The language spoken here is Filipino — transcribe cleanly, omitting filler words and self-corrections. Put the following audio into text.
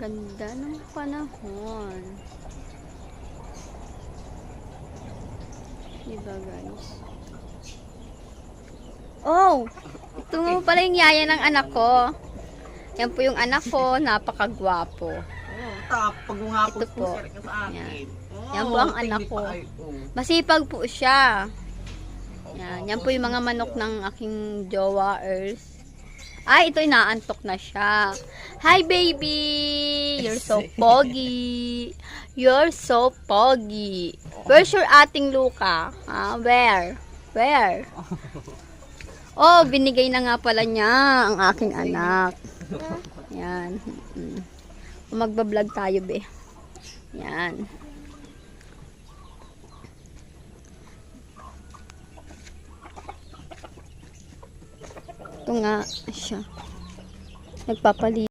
Ganda ng panahon. Diba guys? Oh! Ito nga pala yung yaya ng anak ko. Yan po yung anak ko. Napakagwapo. Pag nga Ito po. sa Yan. akin. Yan po ang anak ko. Masipag po siya. Yan. Yan po yung mga manok ng aking jowa, Earth. Ay, ito inaantok na siya. Hi, baby! You're so poggy. You're so poggy. Where's your ating Luka? Where? Where? Oh, binigay na nga pala niya ang aking anak. Yan. Magbablog tayo, be. Yan. Ito nga siya. Nagpapaligo.